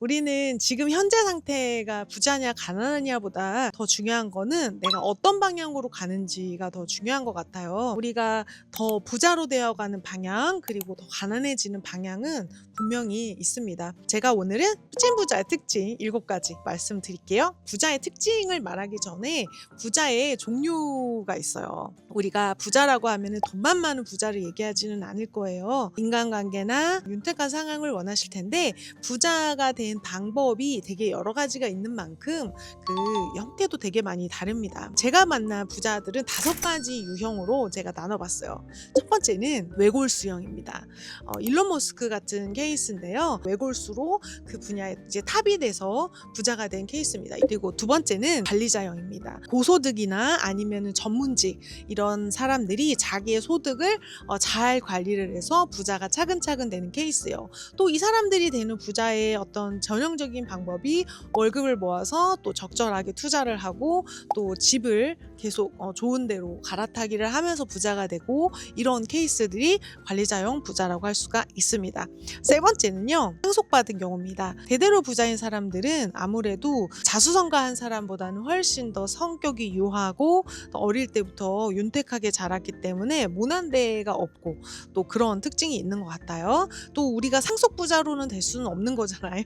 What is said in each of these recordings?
우리는 지금 현재 상태가 부자냐 가난하냐보다 더 중요한 거는 내가 어떤 방향으로 가는지가 더 중요한 것 같아요. 우리가 더 부자로 되어가는 방향 그리고 더 가난해지는 방향은 분명히 있습니다. 제가 오늘은 찐 부자의 특징 7가지 말씀드릴게요. 부자의 특징을 말하기 전에 부자의 종류가 있어요. 우리가 부자라고 하면 돈만 많은 부자를 얘기하지는 않을 거예요. 인간관계나 윤택한 상황을 원하실 텐데 부자가 된 방법이 되게 여러 가지가 있는 만큼 그 형태도 되게 많이 다릅니다. 제가 만난 부자들은 5가지 유형으로 제가 나눠봤어요. 첫 번째는 외골수형입니다. 일론 머스크 같은 케이스인데요. 외골수로 그 분야에 이제 탑이 돼서 부자가 된 케이스입니다. 그리고 두 번째는 관리자형입니다. 고소득이나 아니면 전문직 이런 사람들이 자기의 소득을 잘 관리를 해서 부자가 차근차근 되는 케이스예요. 또 이 사람들이 되는 부자의 어떤 전형적인 방법이 월급을 모아서 또 적절하게 투자를 하고 또 집을 계속 좋은 데로 갈아타기를 하면서 부자가 되고 이런 케이스들이 관리자형 부자라고 할 수가 있습니다. 세 번째는요. 상속받은 경우입니다. 대대로 부자인 사람들은 아무래도 자수성가한 사람보다는 훨씬 더 성격이 유하고 어릴 때부터 윤택하게 자랐기 때문에 모난데가 없고 또 그런 특징이 있는 것 같아요. 또 우리가 상속부자로는 될 수는 없는 거잖아요.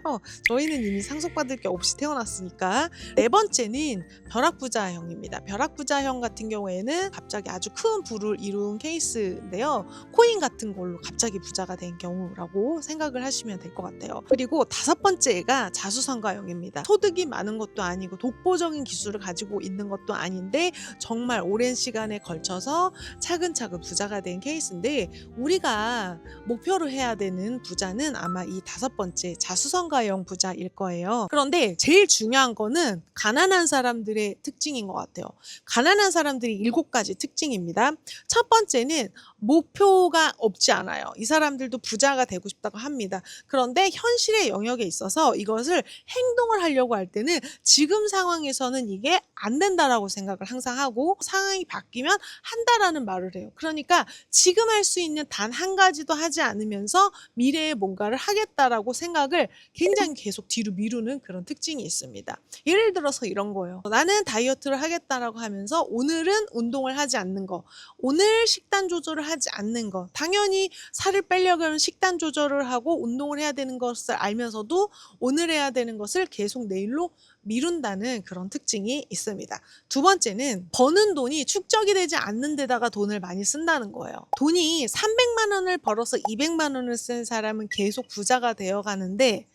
저희는 이미 상속받을 게 없이 태어났으니까. 네 번째는 벼락부자형입니다. 벼락부자형 같은 경우에는 갑자기 아주 큰 부를 이룬 케이스인데요. 코인 같은 걸로 갑자기 부자가 된 경우라고 생각을 하시면 될 것 같아요. 그리고 5번째가 자수성가형입니다. 소득이 많은 것도 아니고 독보적인 기술을 가지고 있는 것도 아닌데 정말 오랜 시간에 걸쳐서 차근차근 부자가 된 케이스인데 우리가 목표로 해야 되는 부자는 아마 이 5번째 자수성가형 부자일 거예요. 그런데 제일 중요한 거는 가난한 사람들의 특징인 것 같아요. 가난한 사람들이 7가지 특징입니다. 첫 번째는 목표가 없지 않아요. 이 사람들도 부자가 되고 싶다고 합니다. 그런데 현실의 영역에 있어서 이것을 행동을 하려고 할 때는 지금 상황에서는 이게 안 된다라고 생각을 항상 하고 상황이 바뀌면 한다라는 말을 해요. 그러니까 지금 할 수 있는 단 한 가지도 하지 않으면서 미래에 뭔가를 하겠다라고 생각을 굉장히 계속 뒤로 미루는 그런 특징이 있습니다. 예를 들어서 이런 거예요. 나는 다이어트를 하겠다라고 하면서 오늘은 운동을 하지 않는 거, 오늘 식단 조절을 하지 않는 거. 당연히 살을 빼려고 하면 식단 조절을 하고 운동을 해야 되는 것을 알면서도 오늘 해야 되는 것을 계속 내일로 미룬다는 그런 특징이 있습니다. 두 번째는 버는 돈이 축적이 되지 않는 데다가 돈을 많이 쓴다는 거예요. 돈이 300만 원을 벌어서 200만 원을 쓴 사람은 계속 부자가 되어 가는데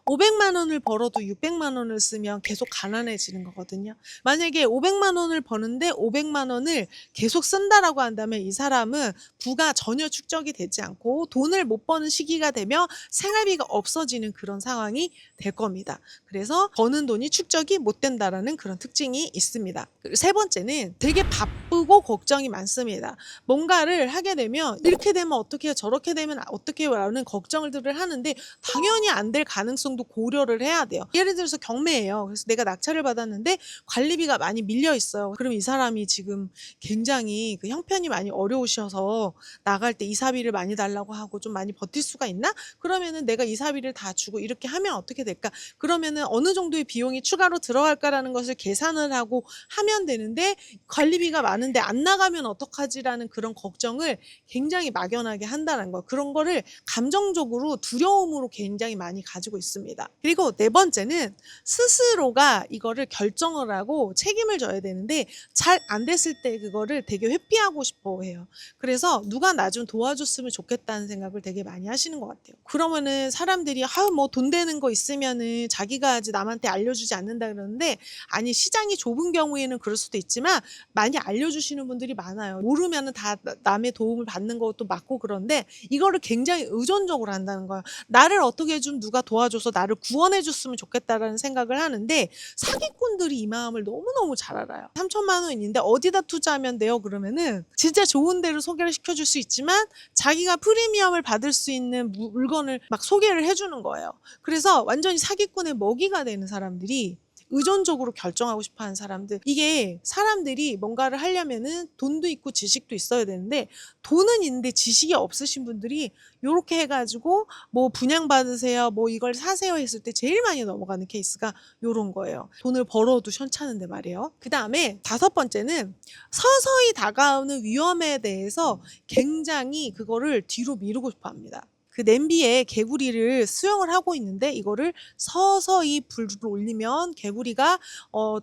500만 원을 벌어도 600만 원을 쓰면 계속 가난해지는 거거든요. 만약에 500만 원을 버는데 500만 원을 계속 쓴다라고 한다면 이 사람은 부가 전혀 축적이 되지 않고 돈을 못 버는 시기가 되면 생활비가 없어지는 그런 상황이 될 겁니다. 그래서 버는 돈이 축적이 못 된다라는 그런 특징이 있습니다. 그리고 세 번째는 되게 바쁘고 걱정이 많습니다. 뭔가를 하게 되면 이렇게 되면 어떻게 해요? 저렇게 되면 어떻게 해요? 라는 걱정들을 하는데 당연히 안 될 가능성도 고려를 해야 돼요. 예를 들어서 경매예요. 그래서 내가 낙찰을 받았는데 관리비가 많이 밀려 있어요. 그럼 이 사람이 지금 굉장히 그 형편이 많이 어려우셔서 나갈 때 이사비를 많이 달라고 하고 좀 많이 버틸 수가 있나? 그러면은 내가 이사비를 다 주고 이렇게 하면 어떻게 될까? 그러면은 어느 정도의 비용이 추가로 들어갈까라는 것을 계산을 하고 하면 되는데 관리비가 많은데 안 나가면 어떡하지라는 그런 걱정을 굉장히 막연하게 한다는 거. 그런 거를 감정적으로 두려움으로 굉장히 많이 가지고 있습니다. 그리고 네 번째는 스스로가 이거를 결정을 하고 책임을 져야 되는데 잘 안 됐을 때 그거를 되게 회피하고 싶어 해요. 그래서 누가 나 좀 도와줬으면 좋겠다는 생각을 되게 많이 하시는 것 같아요. 그러면은 사람들이 뭐 돈 되는 거 있으면은 자기가 하지 남한테 알려주지 않는다 그러는데 아니 시장이 좁은 경우에는 그럴 수도 있지만 많이 알려주시는 분들이 많아요. 모르면은 다 남의 도움을 받는 것도 맞고 그런데 이거를 굉장히 의존적으로 한다는 거예요. 나를 어떻게 좀 누가 도와줘서 나를 구원해 줬으면 좋겠다라는 생각을 하는데 사기꾼들이 이 마음을 너무너무 잘 알아요. 3천만 원인데 어디다 투자하면 돼요? 그러면은 진짜 좋은 데를 소개를 시켜줄 수 있지만 자기가 프리미엄을 받을 수 있는 물건을 막 소개를 해주는 거예요. 그래서 완전히 사기꾼의 먹이가 되는 사람들이 의존적으로 결정하고 싶어 하는 사람들. 이게 사람들이 뭔가를 하려면은 돈도 있고 지식도 있어야 되는데 돈은 있는데 지식이 없으신 분들이 요렇게 해가지고 뭐 분양받으세요, 뭐 이걸 사세요 했을 때 제일 많이 넘어가는 케이스가 요런 거예요. 돈을 벌어도 현찮은데 말이에요. 그 다음에 5번째는 서서히 다가오는 위험에 대해서 굉장히 그거를 뒤로 미루고 싶어 합니다. 그 냄비에 개구리를 수영을 하고 있는데 이거를 서서히 불을 올리면 개구리가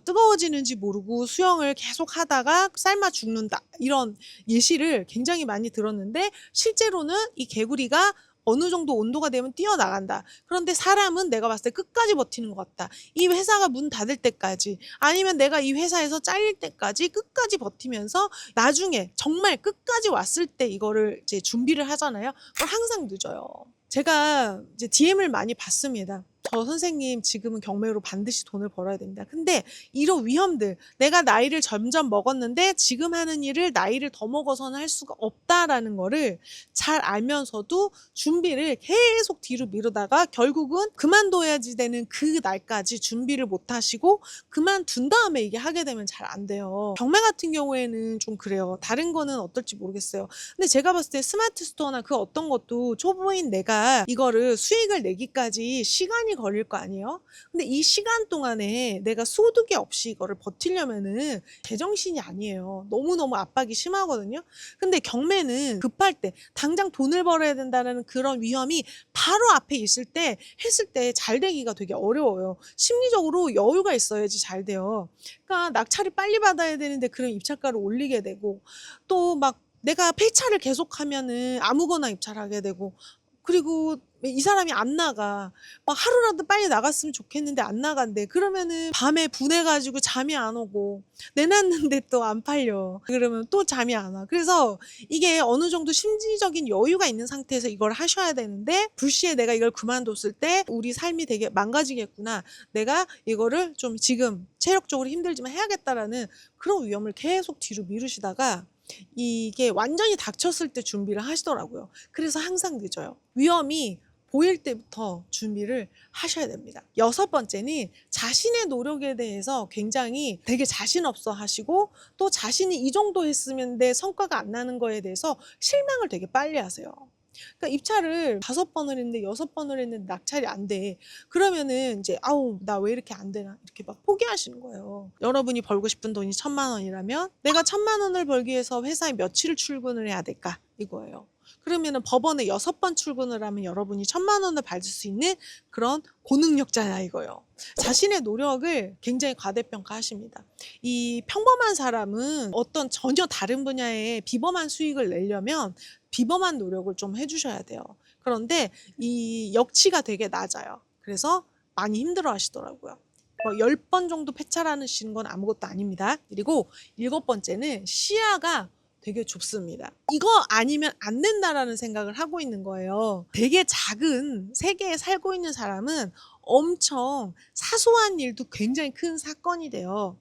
뜨거워지는지 모르고 수영을 계속 하다가 삶아 죽는다. 이런 예시를 굉장히 많이 들었는데 실제로는 이 개구리가 어느 정도 온도가 되면 뛰어나간다. 그런데 사람은 내가 봤을 때 끝까지 버티는 것 같다. 이 회사가 문 닫을 때까지 아니면 내가 이 회사에서 잘릴 때까지 끝까지 버티면서 나중에 정말 끝까지 왔을 때 이거를 이제 준비를 하잖아요. 그걸 항상 늦어요. 제가 이제 DM을 많이 받습니다. 저 선생님 지금은 경매로 반드시 돈을 벌어야 됩니다. 근데 이런 위험들, 내가 나이를 점점 먹었는데 지금 하는 일을 나이를 더 먹어서는 할 수가 없다라는 거를 잘 알면서도 준비를 계속 뒤로 미루다가 결국은 그만둬야지 되는 그 날까지 준비를 못 하시고 그만둔 다음에 이게 하게 되면 잘 안 돼요. 경매 같은 경우에는 좀 그래요. 다른 거는 어떨지 모르겠어요. 근데 제가 봤을 때 스마트 스토어나 그 어떤 것도 초보인 내가 이거를 수익을 내기까지 시간이 걸릴 거 아니에요? 근데 이 시간 동안에 내가 소득이 없이 이거를 버티려면은 제정신이 아니에요. 너무너무 압박이 심하거든요. 근데 경매는 급할 때 당장 돈을 벌어야 된다는 그런 위험이 바로 앞에 있을 때 했을 때 잘 되기가 되게 어려워요. 심리적으로 여유가 있어야지 잘 돼요. 그러니까 낙찰이 빨리 받아야 되는데 그런 입찰가를 올리게 되고 또 막 내가 폐차를 계속하면은 아무거나 입찰하게 되고 그리고 이 사람이 안 나가. 막 하루라도 빨리 나갔으면 좋겠는데 안 나간대. 그러면은 밤에 분해가지고 잠이 안 오고 내놨는데 또 안 팔려. 그러면 또 잠이 안 와. 그래서 이게 어느 정도 심리적인 여유가 있는 상태에서 이걸 하셔야 되는데 불시에 내가 이걸 그만뒀을 때 우리 삶이 되게 망가지겠구나. 내가 이거를 좀 지금 체력적으로 힘들지만 해야겠다라는 그런 위험을 계속 뒤로 미루시다가 이게 완전히 닥쳤을 때 준비를 하시더라고요. 그래서 항상 늦어요. 위험이 보일 때부터 준비를 하셔야 됩니다. 6번째는 자신의 노력에 대해서 굉장히 되게 자신 없어 하시고 또 자신이 이 정도 했으면 내 성과가 안 나는 거에 대해서 실망을 되게 빨리 하세요. 그러니까 입찰을 5번을 했는데 6번을 했는데 낙찰이 안 돼. 그러면은 이제 아우 나 왜 이렇게 안 되나 이렇게 막 포기하시는 거예요. 여러분이 벌고 싶은 돈이 1,000만 원이라면 내가 1,000만 원을 벌기 위해서 회사에 며칠을 출근을 해야 될까 이거예요. 그러면은 법원에 6번 출근을 하면 여러분이 1,000만 원을 받을 수 있는 그런 고능력자야 이거예요. 자신의 노력을 굉장히 과대평가하십니다. 이 평범한 사람은 어떤 전혀 다른 분야에 비범한 수익을 내려면 비범한 노력을 좀 해주셔야 돼요. 그런데 이 역치가 되게 낮아요. 그래서 많이 힘들어 하시더라고요. 10번 정도 폐차하시는 건 아무것도 아닙니다. 그리고 7번째는 시야가 되게 좁습니다. 이거 아니면 안 된다라는 생각을 하고 있는 거예요. 되게 작은 세계에 살고 있는 사람은 엄청 사소한 일도 굉장히 큰 사건이 돼요.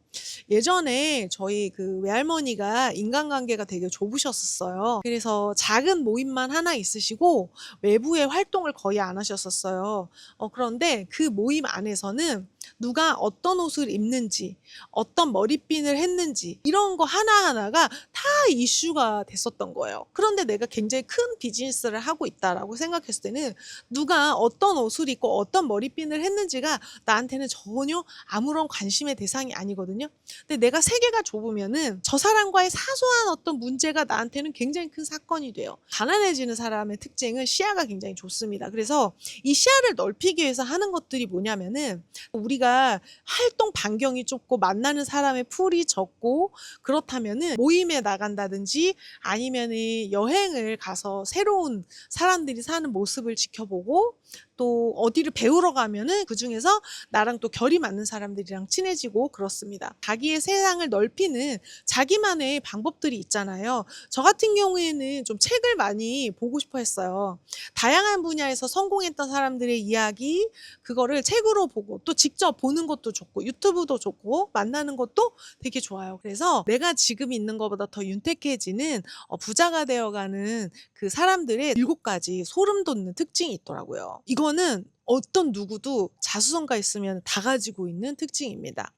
예전에 저희 그 외할머니가 인간관계가 되게 좁으셨었어요. 그래서 작은 모임만 하나 있으시고 외부의 활동을 거의 안 하셨었어요. 그런데 그 모임 안에서는 누가 어떤 옷을 입는지, 어떤 머리핀을 했는지 이런 거 하나하나가 다 이슈가 됐었던 거예요. 그런데 내가 굉장히 큰 비즈니스를 하고 있다라고 생각했을 때는 누가 어떤 옷을 입고 어떤 머리핀을 했는지가 나한테는 전혀 아무런 관심의 대상이 아니거든요. 근데 내가 세계가 좁으면은 저 사람과의 사소한 어떤 문제가 나한테는 굉장히 큰 사건이 돼요. 가난해지는 사람의 특징은 시야가 굉장히 좁습니다. 그래서 이 시야를 넓히기 위해서 하는 것들이 뭐냐면은 우리가 활동 반경이 좁고 만나는 사람의 풀이 적고 그렇다면은 모임에 나간다든지 아니면은 여행을 가서 새로운 사람들이 사는 모습을 지켜보고 또 어디를 배우러 가면은 그중에서 나랑 또 결이 맞는 사람들이랑 친해지고 그렇습니다. 자기의 세상을 넓히는 자기만의 방법들이 있잖아요. 저 같은 경우에는 좀 책을 많이 보고 싶어 했어요. 다양한 분야에서 성공했던 사람들의 이야기 그거를 책으로 보고 또 직접 보는 것도 좋고 유튜브도 좋고 만나는 것도 되게 좋아요. 그래서 내가 지금 있는 것보다 더 윤택해지는 부자가 되어가는 그 사람들의 7가지 소름 돋는 특징이 있더라고요. 이거는 어떤 누구도 자수성가 있으면 다 가지고 있는 특징입니다.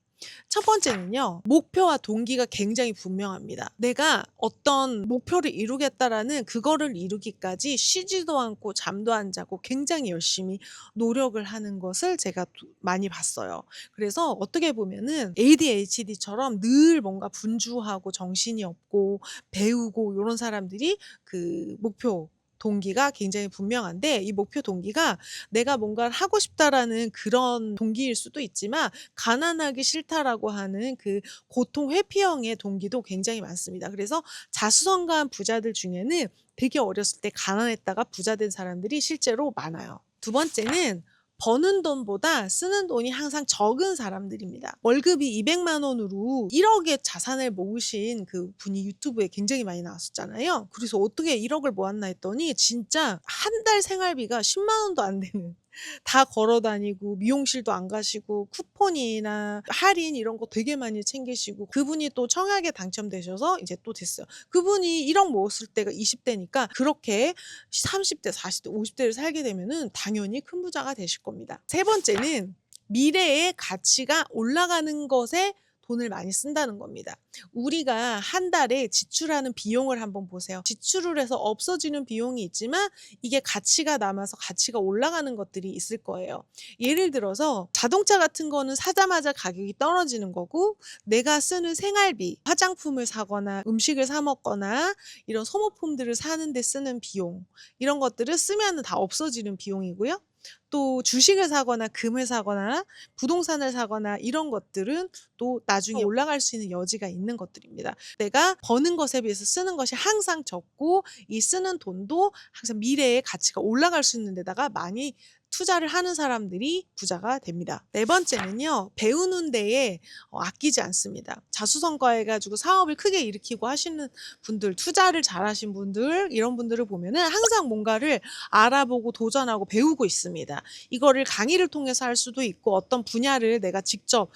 첫 번째는요, 목표와 동기가 굉장히 분명합니다. 내가 어떤 목표를 이루겠다라는 그거를 이루기까지 쉬지도 않고 잠도 안 자고 굉장히 열심히 노력을 하는 것을 제가 많이 봤어요. 그래서 어떻게 보면은 ADHD처럼 늘 뭔가 분주하고 정신이 없고 배우고 이런 사람들이 그 목표 동기가 굉장히 분명한데, 이 목표 동기가 내가 뭔가를 하고 싶다라는 그런 동기일 수도 있지만 가난하기 싫다라고 하는 그 고통 회피형의 동기도 굉장히 많습니다. 그래서 자수성가한 부자들 중에는 되게 어렸을 때 가난했다가 부자 된 사람들이 실제로 많아요. 두 번째는 버는 돈보다 쓰는 돈이 항상 적은 사람들입니다. 월급이 200만 원으로 1억의 자산을 모으신 그 분이 유튜브에 굉장히 많이 나왔었잖아요. 그래서 어떻게 1억을 모았나 했더니 진짜 한 달 생활비가 10만 원도 안 되는, 다 걸어 다니고 미용실도 안 가시고 쿠폰이나 할인 이런 거 되게 많이 챙기시고, 그분이 또 청약에 당첨되셔서 이제 또 됐어요. 그분이 1억 모았을 때가 20대니까 그렇게 30대, 40대, 50대를 살게 되면은 당연히 큰 부자가 되실 겁니다. 세 번째는 미래의 가치가 올라가는 것에 돈을 많이 쓴다는 겁니다. 우리가 한 달에 지출하는 비용을 한번 보세요. 지출을 해서 없어지는 비용이 있지만 이게 가치가 남아서 가치가 올라가는 것들이 있을 거예요. 예를 들어서 자동차 같은 거는 사자마자 가격이 떨어지는 거고, 내가 쓰는 생활비, 화장품을 사거나 음식을 사 먹거나 이런 소모품들을 사는 데 쓰는 비용, 이런 것들을 쓰면 다 없어지는 비용이고요. 또 주식을 사거나 금을 사거나 부동산을 사거나 이런 것들은 또 나중에 올라갈 수 있는 여지가 있는 것들입니다. 내가 버는 것에 비해서 쓰는 것이 항상 적고, 이 쓰는 돈도 항상 미래의 가치가 올라갈 수 있는 데다가 많이 투자를 하는 사람들이 부자가 됩니다. 네 번째는요, 배우는 데에 아끼지 않습니다. 자수성가 해가지고 사업을 크게 일으키고 하시는 분들, 투자를 잘하신 분들, 이런 분들을 보면은 항상 뭔가를 알아보고 도전하고 배우고 있습니다. 이거를 강의를 통해서 할 수도 있고 어떤 분야를 내가 직접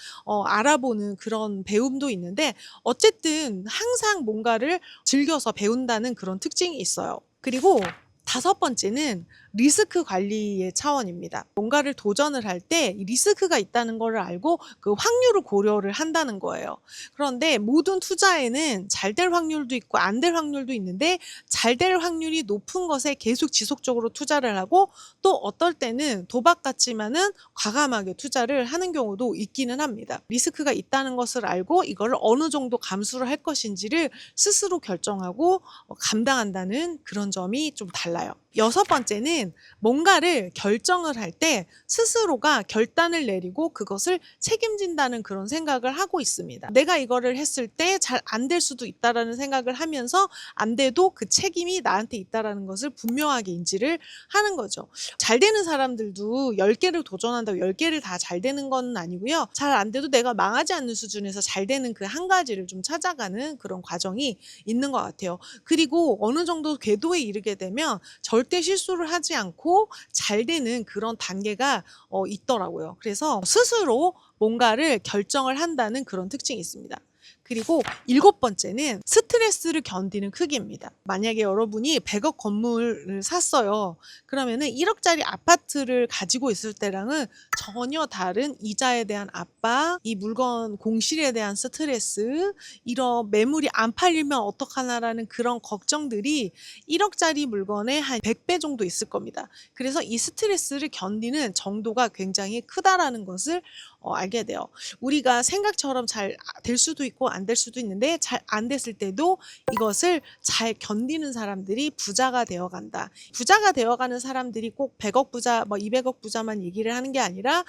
알아보는 그런 배움도 있는데, 어쨌든 항상 뭔가를 즐겨서 배운다는 그런 특징이 있어요. 그리고 다섯 번째는 리스크 관리의 차원입니다. 뭔가를 도전을 할 때 리스크가 있다는 걸 알고 그 확률을 고려를 한다는 거예요. 그런데 모든 투자에는 잘 될 확률도 있고 안 될 확률도 있는데, 잘 될 확률이 높은 것에 계속 지속적으로 투자를 하고, 또 어떨 때는 도박 같지만은 과감하게 투자를 하는 경우도 있기는 합니다. 리스크가 있다는 것을 알고 이걸 어느 정도 감수를 할 것인지를 스스로 결정하고 감당한다는 그런 점이 좀 달라요. 여섯 번째는 뭔가를 결정을 할 때 스스로가 결단을 내리고 그것을 책임진다는 그런 생각을 하고 있습니다. 내가 이거를 했을 때 잘 안 될 수도 있다라는 생각을 하면서 안 돼도 그 책임이 나한테 있다라는 것을 분명하게 인지를 하는 거죠. 잘 되는 사람들도 10개를 도전한다고 10개를 다 잘 되는 건 아니고요. 잘 안 돼도 내가 망하지 않는 수준에서 잘 되는 그 한 가지를 좀 찾아가는 그런 과정이 있는 것 같아요. 그리고 어느 정도 궤도에 이르게 되면 절대 실수를 하지 않고 잘 되는 그런 단계가 있더라고요. 그래서 스스로 뭔가를 결정을 한다는 그런 특징이 있습니다. 그리고 일곱 번째는 스트레스를 견디는 크기입니다. 만약에 여러분이 100억 건물을 샀어요. 그러면은 1억짜리 아파트를 가지고 있을 때랑은 전혀 다른 이자에 대한 압박, 이 물건 공실에 대한 스트레스, 이런 매물이 안 팔리면 어떡하나라는 그런 걱정들이 1억짜리 물건의 한 100배 정도 있을 겁니다. 그래서 이 스트레스를 견디는 정도가 굉장히 크다라는 것을 알게 돼요. 우리가 생각처럼 잘 될 수도 있고 안 될 수도 있는데, 잘 안 됐을 때도 이것을 잘 견디는 사람들이 부자가 되어 간다. 부자가 되어 가는 사람들이 꼭 100억 부자, 200억 부자만 얘기를 하는 게 아니라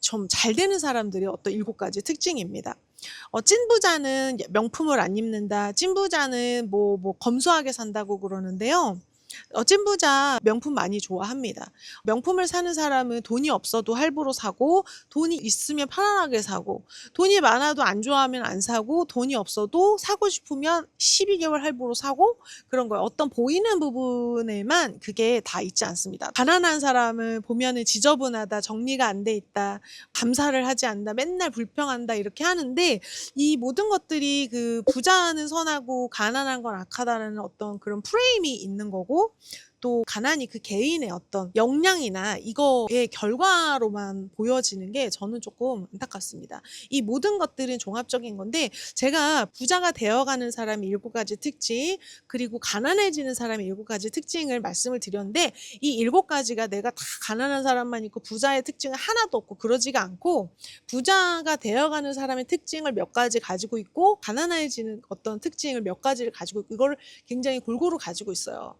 좀 잘 되는 사람들의 어떤 7가지 특징입니다. 찐 부자는 명품을 안 입는다. 찐 부자는 검소하게 산다고 그러는데요. 찐 부자 명품 많이 좋아합니다. 명품을 사는 사람은 돈이 없어도 할부로 사고, 돈이 있으면 편안하게 사고, 돈이 많아도 안 좋아하면 안 사고, 돈이 없어도 사고 싶으면 12개월 할부로 사고, 그런 거예요. 어떤 보이는 부분에만 그게 다 있지 않습니다. 가난한 사람은 보면은 지저분하다, 정리가 안 돼 있다, 감사를 하지 않는다, 맨날 불평한다 이렇게 하는데, 이 모든 것들이 그 부자는 선하고 가난한 건 악하다는 어떤 그런 프레임이 있는 거고, 또 가난이 그 개인의 어떤 역량이나 이거의 결과로만 보여지는 게 저는 조금 안타깝습니다. 이 모든 것들은 종합적인 건데 제가 부자가 되어가는 사람이 7가지 특징 그리고 가난해지는 사람이 7가지 특징을 말씀을 드렸는데 이 7가지가 내가 다 가난한 사람만 있고 부자의 특징은 하나도 없고 그러지가 않고 부자가 되어가는 사람의 특징을 몇 가지 가지고 있고 가난해지는 어떤 특징을 몇 가지를 가지고 있고 이거를 굉장히 골고루 가지고 있어요.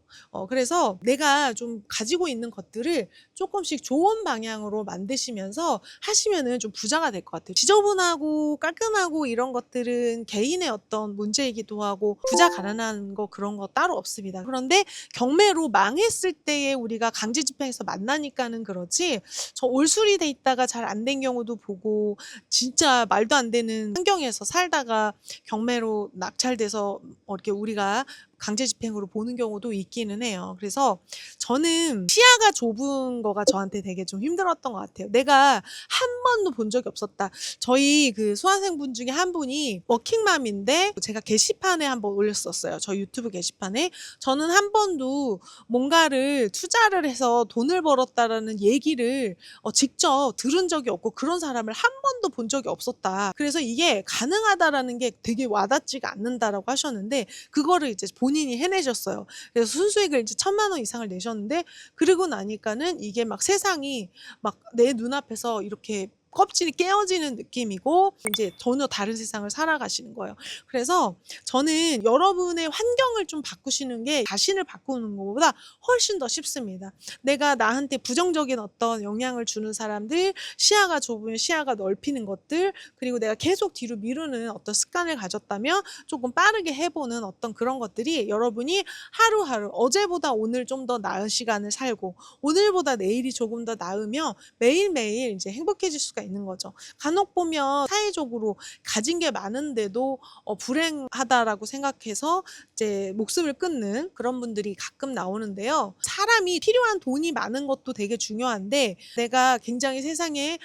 그래서 내가 좀 가지고 있는 것들을 조금씩 좋은 방향으로 만드시면서 하시면은 좀 부자가 될 것 같아요. 지저분하고 깔끔하고 이런 것들은 개인의 어떤 문제이기도 하고 부자 가난한 거 그런 거 따로 없습니다. 그런데 경매로 망했을 때에 우리가 강제 집행에서 만나니까는 그렇지 저 올술이 돼 있다가 잘 안 된 경우도 보고 진짜 말도 안 되는 환경에서 살다가 경매로 낙찰돼서 이렇게 우리가 강제 집행으로 보는 경우도 있기는 해요. 그래서 저는 시야가 좁은 거가 저한테 되게 좀 힘들었던 것 같아요. 내가 한 번도 본 적이 없었다. 저희 그 수강생분 중에 한 분이 워킹맘인데 제가 게시판에 한번 올렸었어요. 저 유튜브 게시판에. 저는 한 번도 뭔가를 투자를 해서 돈을 벌었다라는 얘기를 직접 들은 적이 없고 그런 사람을 한 번도 본 적이 없었다. 그래서 이게 가능하다라는 게 되게 와닿지가 않는다라고 하셨는데 그거를 이제 본인이 해내셨어요. 그래서 순수익을 이제 1,000만 원 이상을 내셨는데 그러고 나니까는 이게 막 세상이 막 내 눈앞에서 이렇게 껍질이 깨어지는 느낌이고 이제 전혀 다른 세상을 살아가시는 거예요. 그래서 저는 여러분의 환경을 좀 바꾸시는 게 자신을 바꾸는 것보다 훨씬 더 쉽습니다. 내가 나한테 부정적인 어떤 영향을 주는 사람들, 시야가 좁으면 시야가 넓히는 것들, 그리고 내가 계속 뒤로 미루는 어떤 습관을 가졌다면 조금 빠르게 해보는 어떤 그런 것들이 여러분이 하루하루 어제보다 오늘 좀 더 나은 시간을 살고 오늘보다 내일이 조금 더 나으면 매일매일 이제 행복해질 수가 있는 거죠. 간혹 보면 사회적으로 가진 게 많은데도 불행하다라고 생각해서 이제 목숨을 끊는 그런 분들이 가끔 나오는데요. 사람이 필요한 돈이 많은 것도 되게 중요한데 내가 굉장히 세상에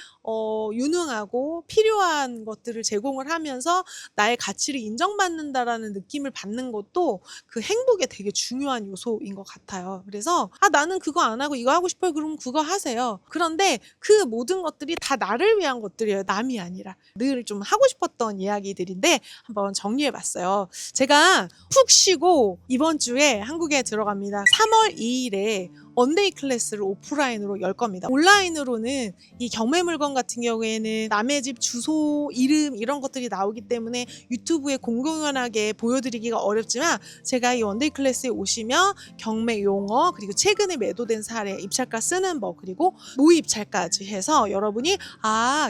유능하고 필요한 것들을 제공을 하면서 나의 가치를 인정받는다라는 느낌을 받는 것도 그 행복에 되게 중요한 요소인 것 같아요. 그래서 나는 그거 안 하고 이거 하고 싶어요. 그럼 그거 하세요. 그런데 그 모든 것들이 다 나를 위한 것들이에요. 남이 아니라. 늘 좀 하고 싶었던 이야기들인데 한번 정리해 봤어요. 제가 푹 쉬고 이번 주에 한국에 들어갑니다. 3월 2일에 원데이 클래스를 오프라인으로 열 겁니다. 온라인으로는 이 경매 물건 같은 경우에는 남의 집 주소, 이름 이런 것들이 나오기 때문에 유튜브에 공공연하게 보여드리기가 어렵지만 제가 이 원데이 클래스에 오시면 경매 용어 그리고 최근에 매도된 사례, 입찰가 쓰는 법 그리고 모의입찰까지 해서 여러분이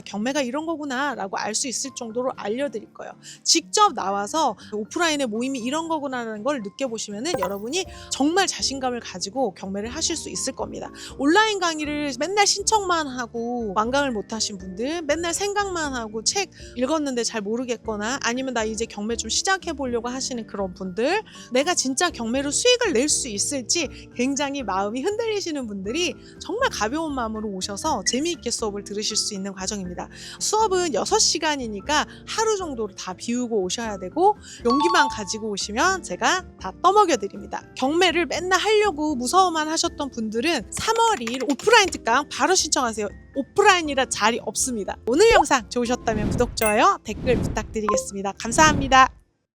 경매가 이런 거구나 라고 알 수 있을 정도로 알려드릴 거예요. 직접 나와서 오프라인의 모임이 이런 거구나라는 걸 느껴보시면은 여러분이 정말 자신감을 가지고 경매를 하실 수 있을 겁니다. 온라인 강의를 맨날 신청만 하고 완강을 못 하신 분들, 맨날 생각만 하고 책 읽었는데 잘 모르겠거나 아니면 나 이제 경매 좀 시작해 보려고 하시는 그런 분들, 내가 진짜 경매로 수익을 낼 수 있을지 굉장히 마음이 흔들리시는 분들이 정말 가벼운 마음으로 오셔서 재미있게 수업을 들으실 수 있는 과정입니다. 수업은 6시간이니까 하루 정도로 다 비우고 오셔야 되고 용기만 가지고 오시면 제가 다 떠먹여 드립니다. 경매를 맨날 하려고 무서워만 하셨던 분들은 3월 2일 오프라인 특강 바로 신청하세요. 오프라인이라 자리 없습니다. 오늘 영상 좋으셨다면 구독, 좋아요, 댓글 부탁드리겠습니다. 감사합니다.